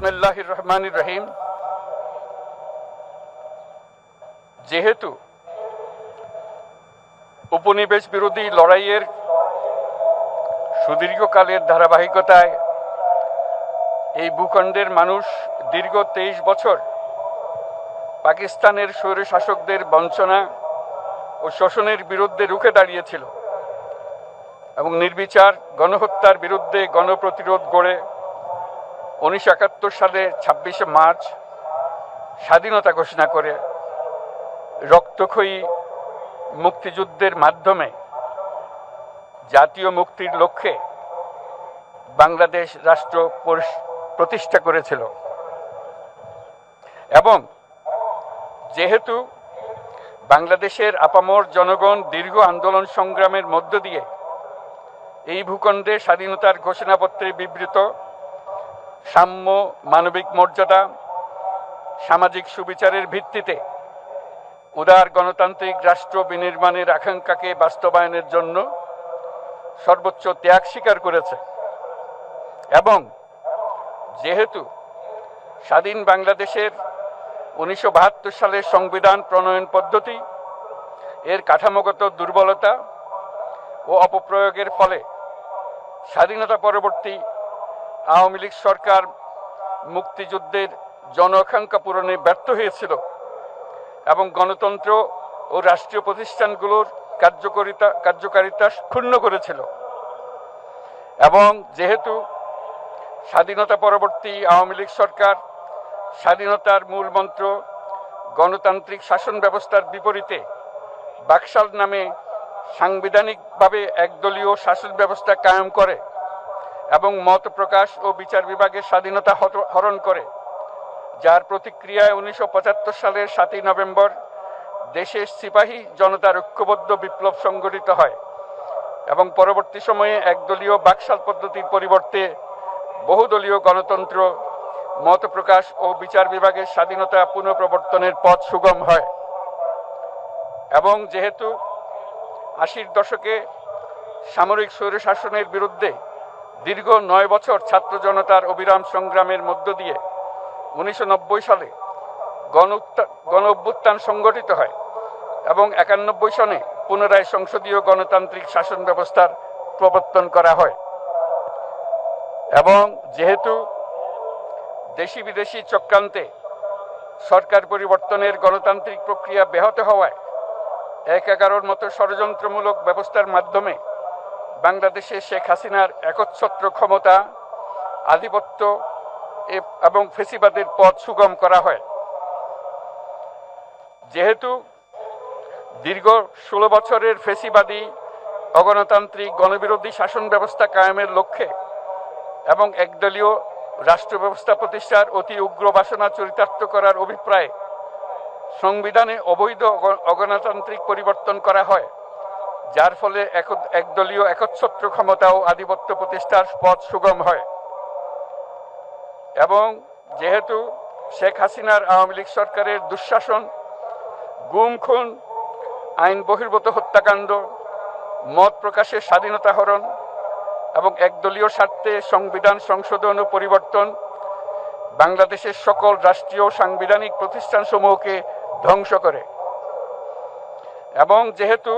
বিসমিল্লাহির রহমানির রহিম। যেহেতু উপনিবেশ বিরোধী লড়াইয়ের সুদীর্ঘকালের ধারাবাহিকতায় এই ভূখণ্ডের মানুষ দীর্ঘ 23 বছর পাকিস্তানের স্বৈরশাসকদের বঞ্চনা ও শোষণের বিরুদ্ধে রুখে দাঁড়িয়েছিল এবং নির্বিচার গণহত্যার বিরুদ্ধে গণপ্রতিরোধ গড়ে 1971 সালে 26শে মার্চ স্বাধীনতা ঘোষণা করে রক্তক্ষয়ী মুক্তিযুদ্ধের মাধ্যমে জাতীয় মুক্তির লক্ষ্যে বাংলাদেশ রাষ্ট্র প্রতিষ্ঠা করেছিল। এবং যেহেতু বাংলাদেশের আপামর জনগণ দীর্ঘ আন্দোলন সংগ্রামের মধ্য দিয়ে এই ভূখণ্ডে স্বাধীনতার ঘোষণাপত্রে বিবৃত সাম্য, মানবিক মর্যাদা, সামাজিক সুবিচারের ভিত্তিতে উদার গণতান্ত্রিক রাষ্ট্র বিনির্মাণের আকাঙ্ক্ষাকে বাস্তবায়নের জন্য সর্বোচ্চ ত্যাগ স্বীকার করেছে, এবং যেহেতু স্বাধীন বাংলাদেশের 1972 সালের সংবিধান প্রণয়ন পদ্ধতি এর কাঠামোগত দুর্বলতা ও অপপ্রয়োগের ফলে স্বাধীনতা পরবর্তী আওয়ামী লীগ সরকার মুক্তিযুদ্ধের জন আকাঙ্ক্ষা পূরণে ব্যর্থ হয়েছিল এবং গণতন্ত্র ও রাষ্ট্রীয় প্রতিষ্ঠানগুলোর কার্যকারিতা ক্ষুণ্ণ করেছিল, এবং যেহেতু স্বাধীনতা পরবর্তী আওয়ামী লীগ সরকার স্বাধীনতার মূল মন্ত্র গণতান্ত্রিক শাসন ব্যবস্থার বিপরীতে বাকশাল নামে সাংবিধানিকভাবে একদলীয় শাসন ব্যবস্থা কায়েম করে এবং মত প্রকাশ ও বিচার বিভাগের স্বাধীনতা হরণ করে, যার প্রতিক্রিয়ায় 1975 সালের 7ই নভেম্বর দেশের সিপাহী জনতার ঐক্যবদ্ধ বিপ্লব সংগঠিত হয় এবং পরবর্তী সময়ে একদলীয় বাকশাল পদ্ধতির পরিবর্তে বহুদলীয় গণতন্ত্র, মত প্রকাশ ও বিচার বিভাগের স্বাধীনতা পুনঃপ্রবর্তনের পথ সুগম হয়। এবং যেহেতু 80-র দশকে সামরিক স্বৈরশাসনের বিরুদ্ধে দীর্ঘ 9 বছর ছাত্র জনতার অবিরাম সংগ্রামের মধ্য দিয়ে 1990 সালে গণ অভ্যুত্থান সংগঠিত হয় এবং 91 সনে পুনরায় সংসদীয় গণতান্ত্রিক শাসন ব্যবস্থার প্রবর্তন করা হয়। এবং যেহেতু দেশি বিদেশি চক্রান্তে সরকার পরিবর্তনের গণতান্ত্রিক প্রক্রিয়া ব্যাহত হওয়ায় 1/11 মতো ষড়যন্ত্রমূলক ব্যবস্থার মাধ্যমে বাংলাদেশে শেখ হাসিনার একচ্ছত্র ক্ষমতা, আধিপত্য এবং ফেসিবাদের পথ সুগম করা হয়। যেহেতু দীর্ঘ 16 বছরের ফেসিবাদী অগণতান্ত্রিক গণবিরোধী শাসন ব্যবস্থা কায়েমের লক্ষ্যে এবং একদলীয় রাষ্ট্র ব্যবস্থা প্রতিষ্ঠার অতি উগ্র বাসনা চরিতার্থ করার অভিপ্রায়ে সংবিধানে অবৈধ অগণতান্ত্রিক পরিবর্তন করা হয়, যার ফলে একদলীয় একচ্ছত্র ক্ষমতা ও আধিপত্য প্রতিষ্ঠার পথ সুগম হয়। এবং যেহেতু শেখ হাসিনার আওয়ামী লীগ সরকারের দুঃশাসন, গুম খুন, আইন বহির্ভূত হত্যাকাণ্ড, মত প্রকাশের স্বাধীনতা হরণ এবং একদলীয় স্বার্থে সংবিধান সংশোধন ও পরিবর্তন বাংলাদেশের সকল রাষ্ট্রীয় সাংবিধানিক প্রতিষ্ঠানসমূহকে ধ্বংস করে, এবং যেহেতু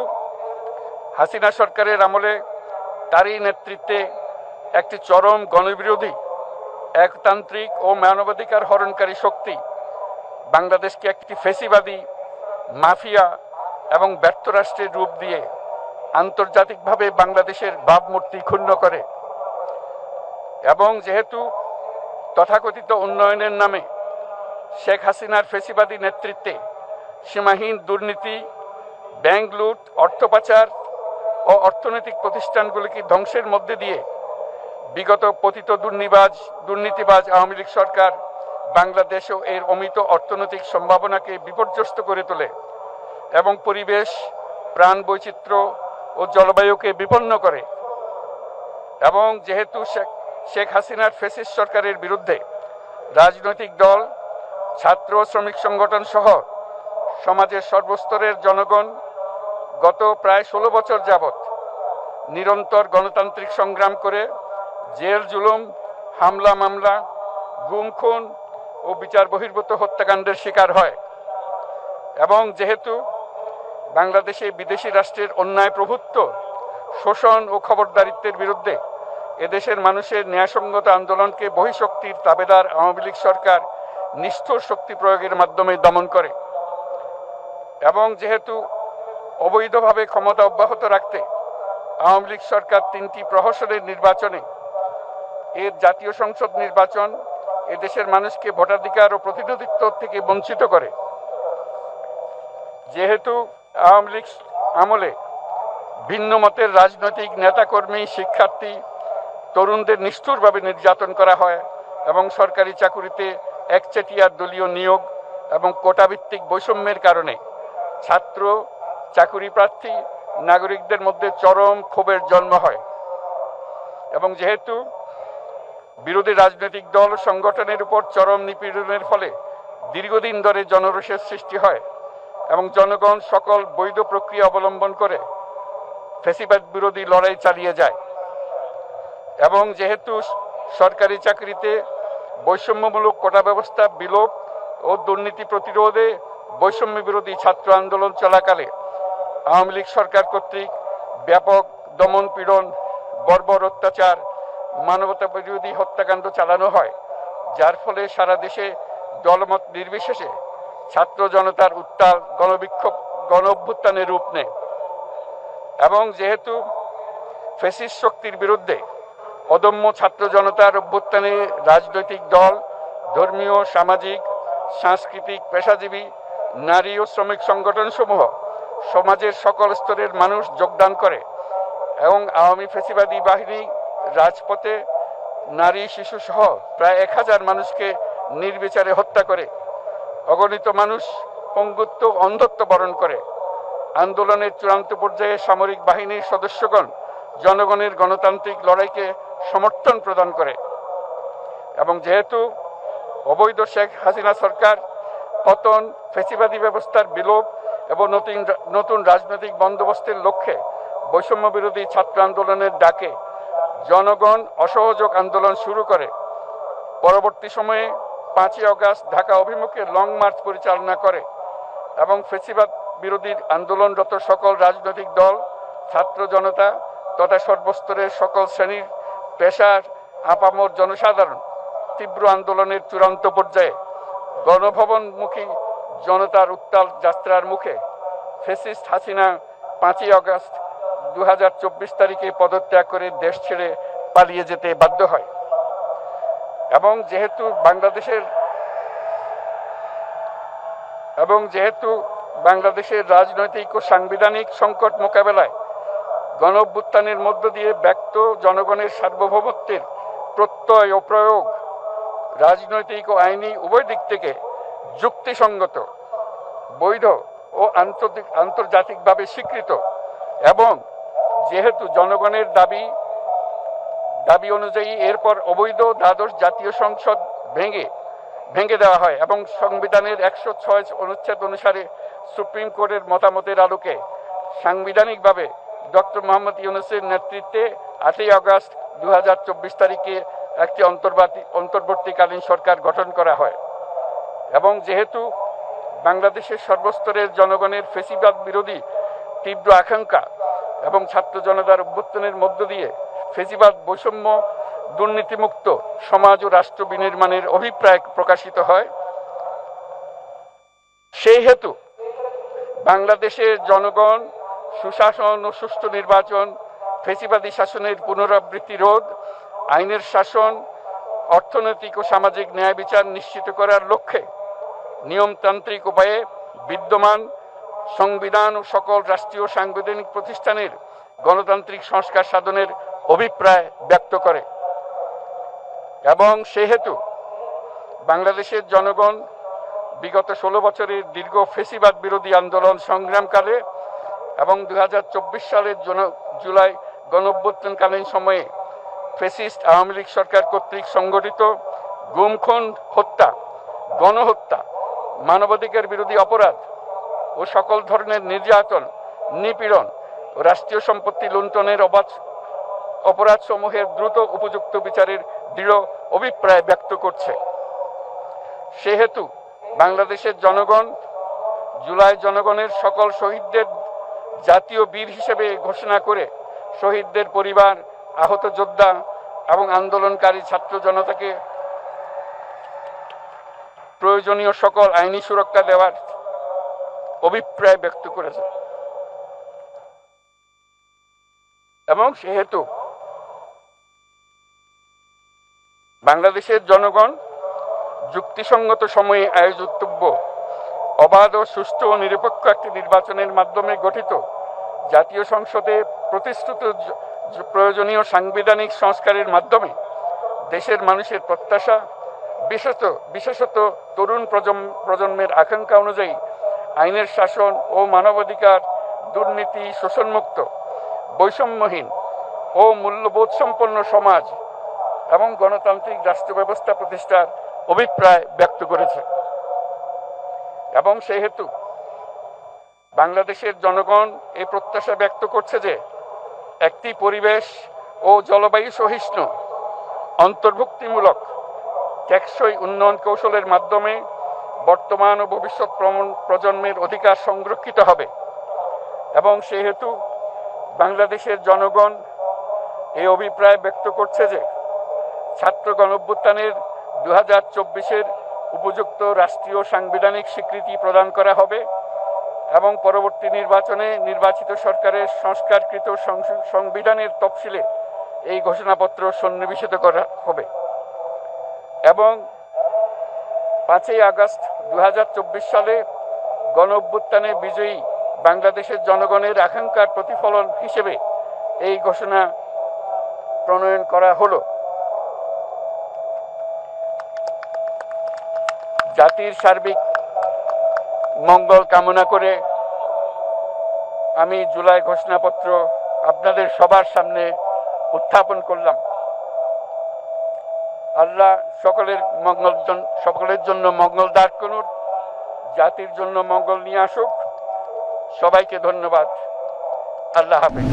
হাসিনা সরকারের আমলে তারই নেতৃত্বে একটি চরম গণবিরোধী, একতান্ত্রিক ও মানবাধিকার হরণকারী শক্তি বাংলাদেশকে একটি ফেসিবাদী, মাফিয়া এবং ব্যর্থ রাষ্ট্রের রূপ দিয়ে আন্তর্জাতিকভাবে বাংলাদেশের ভাবমূর্তি ক্ষুণ্ণ করে, এবং যেহেতু তথাকথিত উন্নয়নের নামে শেখ হাসিনার ফেসিবাদী নেতৃত্বে সীমাহীন দুর্নীতি, ব্যাংক লুট, অর্থ পাচার ও অর্থনৈতিক প্রতিষ্ঠানগুলিকে ধ্বংসের মধ্যে দিয়ে বিগত পতিত দুর্নীতিবাজ আওয়ামী লীগ সরকার বাংলাদেশ ও এর অমিত অর্থনৈতিক সম্ভাবনাকে বিপর্যস্ত করে তোলে এবং পরিবেশ, প্রাণ বৈচিত্র্য ও জলবায়ুকে বিপন্ন করে। এবং যেহেতু শেখ হাসিনার ফ্যাসিস্ট সরকারের বিরুদ্ধে রাজনৈতিক দল, ছাত্র শ্রমিক সংগঠন সহ সমাজের সর্বস্তরের জনগণ গত প্রায় 16 বছর যাবৎ নিরন্তর গণতান্ত্রিক সংগ্রাম করে জেল জুলুম, হামলা মামলা, গুম খুন ও বিচার বহির্ভূত হত্যাকাণ্ডের শিকার হয়। এবং যেহেতু বাংলাদেশে বিদেশি রাষ্ট্রের অন্যায় প্রভুত্ব, শোষণ ও খবরদারিত্বের বিরুদ্ধে এদেশের মানুষের ন্যায়সঙ্গত আন্দোলনকে বহিঃশক্তির তাবেদার আওয়ামী লীগ সরকার নিষ্ঠুর শক্তি প্রয়োগের মাধ্যমে দমন করে। এবং যেহেতু অবৈধভাবে ক্ষমতা অব্যাহত রাখতে আওয়ামী লীগ সরকার 3টি প্রহসনের নির্বাচনে এর জাতীয় সংসদ নির্বাচন এদেশের মানুষকে ভোটাধিকার ও প্রতিনিধিত্ব থেকে বঞ্চিত করে। যেহেতু আওয়ামী লীগ আমলে ভিন্ন মতের রাজনৈতিক নেতাকর্মী, শিক্ষার্থী, তরুণদের নিষ্ঠুরভাবে নির্যাতন করা হয় এবং সরকারি চাকুরিতে একচেটিয়া দলীয় নিয়োগ এবং কোটাভিত্তিক বৈষম্যের কারণে ছাত্র, চাকুরি প্রার্থী, নাগরিকদের মধ্যে চরম ক্ষোভের জন্ম হয়। এবং যেহেতু বিরোধী রাজনৈতিক দল সংগঠনের উপর চরম নিপীড়নের ফলে দীর্ঘদিন ধরে জনরোষের সৃষ্টি হয় এবং জনগণ সকল বৈধ প্রক্রিয়া অবলম্বন করে ফ্যাসিবাদ বিরোধী লড়াই চালিয়ে যায়। এবং যেহেতু সরকারি চাকরিতে বৈষম্যমূলক কোটা ব্যবস্থা বিলোপ ও দুর্নীতি প্রতিরোধে বৈষম্য বিরোধী ছাত্র আন্দোলন চলাকালে আওয়ামী লীগ সরকার কর্তৃক ব্যাপক দমন পীড়ন, বর্বর অত্যাচার, মানবতা বিরোধী হত্যাকাণ্ড চালানো হয়, যার ফলে সারা দেশে দলমত নির্বিশেষে ছাত্র জনতার উত্তাল গণবিক্ষোভ গণ অভ্যুত্থানের রূপ নেয়। এবং যেহেতু ফ্যাসিস্ট শক্তির বিরুদ্ধে অদম্য ছাত্র জনতার অভ্যুত্থানে রাজনৈতিক দল, ধর্মীয়, সামাজিক, সাংস্কৃতিক, পেশাজীবী, নারী ও শ্রমিক সংগঠনসমূহ সমাজের সকল স্তরের মানুষ যোগদান করে এবং আওয়ামী ফ্যাসিবাদী বাহিনী রাজপথে নারী, শিশু সহ প্রায় 1000 মানুষকে নির্বিচারে হত্যা করে, অগণিত মানুষ পঙ্গুত্ব, অন্ধত্ব বরণ করে। আন্দোলনের চূড়ান্ত পর্যায়ে সামরিক বাহিনীর সদস্যগণ জনগণের গণতান্ত্রিক লড়াইকে সমর্থন প্রদান করে। এবং যেহেতু অবৈধ শেখ হাসিনা সরকার পতন, ফ্যাসিবাদী ব্যবস্থার বিলোপ এবং নতুন রাজনৈতিক বন্দোবস্তের লক্ষ্যে বৈষম্য বিরোধী ছাত্র আন্দোলনের ডাকে জনগণ অসহযোগ আন্দোলন শুরু করে, পরবর্তী সময়ে 5ই আগস্ট ঢাকা অভিমুখে লং মার্চ পরিচালনা করে এবং ফ্যাসিবাদ বিরোধী আন্দোলনরত সকল রাজনৈতিক দল, ছাত্র জনতা তথা সর্বস্তরের সকল শ্রেণীর, পেশার, আপামর জনসাধারণ তীব্র আন্দোলনের চূড়ান্ত পর্যায়ে গণভবনমুখী জনতার উত্তাল যাত্রার মুখে ফ্যাসিস্ট হাসিনা 5ই আগস্ট 2024 তারিখে পদত্যাগ করে দেশ ছেড়ে পালিয়ে যেতে বাধ্য হয়। এবং যেহেতু বাংলাদেশের রাজনৈতিক ও সাংবিধানিক সংকট মোকাবেলায় গণ অভ্যুত্থানের মধ্য দিয়ে ব্যক্ত জনগণের সার্বভৌমত্বের প্রত্যয় ও প্রয়োগ রাজনৈতিক ও আইনি উভয় দিক থেকে যুক্তিসঙ্গত, বৈধ ও আন্তর্জাতিকভাবে স্বীকৃত এবং যেহেতু জনগণের দাবি অনুযায়ী এরপর অবৈধ দ্বাদশ জাতীয় সংসদ ভেঙে দেওয়া হয় এবং সংবিধানের 106 অনুচ্ছেদ অনুসারে সুপ্রিম কোর্টের মতামতের আলোকে সাংবিধানিকভাবে ডক্টর মোহাম্মদ ইউনূসের নেতৃত্বে 8ই আগস্ট 2024 তারিখে একটি অন্তর্বর্তীকালীন সরকার গঠন করা হয়। এবং যেহেতু বাংলাদেশের সর্বস্তরের জনগণের ফ্যাসিবাদ বিরোধী তীব্র আকাঙ্ক্ষা এবং ছাত্র জনতার অভ্যুত্থানের মধ্য দিয়ে ফ্যাসিবাদ, বৈষম্য, দুর্নীতিমুক্ত সমাজ ও রাষ্ট্র বিনির্মাণের অভিপ্রায় প্রকাশিত হয়, সেই হেতু বাংলাদেশের জনগণ সুশাসন ও সুষ্ঠু নির্বাচন, ফ্যাসিবাদী শাসনের পুনরাবৃত্তি রোধ, আইনের শাসন, অর্থনৈতিক ও সামাজিক ন্যায় বিচার নিশ্চিত করার লক্ষ্যে নিয়মতান্ত্রিক উপায়ে বিদ্যমান সংবিধান ও সকল রাষ্ট্রীয় সাংবিধানিক প্রতিষ্ঠানের গণতান্ত্রিক সংস্কার সাধনের অভিপ্রায় ব্যক্ত করে। এবং সেহেতু বাংলাদেশের জনগণ বিগত 16 বছরের দীর্ঘ ফ্যাসিবাদ বিরোধী আন্দোলন সংগ্রামকালে এবং 2024 সালের জুলাই গণঅভ্যুত্থানকালীন সময়ে ফ্যাসিস্ট আওয়ামী লীগ সরকার কর্তৃক সংগঠিত গুম, খুন, হত্যা, গণহত্যা, মানবাধিকার বিরোধী অপরাধ ও সকল ধরনের নির্যাতন, নিপীড়ন ও রাষ্ট্রীয় সম্পত্তি লুণ্ঠনের অপরাধ সমূহের দ্রুত উপযুক্ত বিচারের দৃঢ় অভিপ্রায় ব্যক্ত করছে। সেহেতু বাংলাদেশের জনগণ জুলাই জনগণের সকল শহীদদের জাতীয় বীর হিসেবে ঘোষণা করে শহীদদের পরিবার, আহত যোদ্ধা এবং আন্দোলনকারী ছাত্র জনতাকে প্রয়োজনীয় সকল আইনি সুরক্ষা দেওয়ার অভিপ্রায় ব্যক্ত করেছে। এবং সেহেতু বাংলাদেশের জনগণ যুক্তিসঙ্গত সময়ে আয়োজিতব্য অবাধ ও সুষ্ঠু ও নিরপেক্ষ একটি নির্বাচনের মাধ্যমে গঠিত জাতীয় সংসদে প্রতিশ্রুত প্রয়োজনীয় সাংবিধানিক সংস্কারের মাধ্যমে দেশের মানুষের প্রত্যাশা, বিশেষত তরুণ প্রজন্মের আকাঙ্ক্ষা অনুযায়ী আইনের শাসন ও মানবাধিকার, দুর্নীতি, শোষণমুক্ত, বৈষম্যহীন ও মূল্যবোধ সম্পন্ন সমাজ এবং গণতান্ত্রিক রাষ্ট্র ব্যবস্থা প্রতিষ্ঠার অভিপ্রায় ব্যক্ত করেছে। এবং সেহেতু বাংলাদেশের জনগণ এই প্রত্যাশা ব্যক্ত করছে যে একটি পরিবেশ ও জলবায়ু সহিষ্ণু, অন্তর্ভুক্তিমূলক, টেকসই উন্নয়ন কৌশলের মাধ্যমে বর্তমান ও ভবিষ্যৎ প্রজন্মের অধিকার সংরক্ষিত হবে। এবং সেহেতু বাংলাদেশের জনগণ এই অভিপ্রায় ব্যক্ত করছে যে ছাত্র গণঅভ্যুত্থানের 2024-এর উপযুক্ত রাষ্ট্রীয় সাংবিধানিক স্বীকৃতি প্রদান করা হবে এবং পরবর্তী নির্বাচনে নির্বাচিত সরকারের সংস্কারকৃত সংবিধানের তফসিলে এই ঘোষণাপত্র সন্নিবেশিত করা হবে। এবং 5ই আগস্ট 2024 সালে গণঅভ্যুত্থানে বিজয়ী বাংলাদেশের জনগণের আকাঙ্ক্ষার প্রতিফলন হিসেবে এই ঘোষণা প্রণয়ন করা হলো। জাতির সার্বিক মঙ্গল কামনা করে আমি জুলাই ঘোষণাপত্র আপনাদের সবার সামনে উত্থাপন করলাম। আল্লাহ সকলের জন্য মঙ্গল দান করুন, জাতির জন্য মঙ্গল নিয়ে আসুক। সবাইকে ধন্যবাদ। আল্লাহ হাফেজ।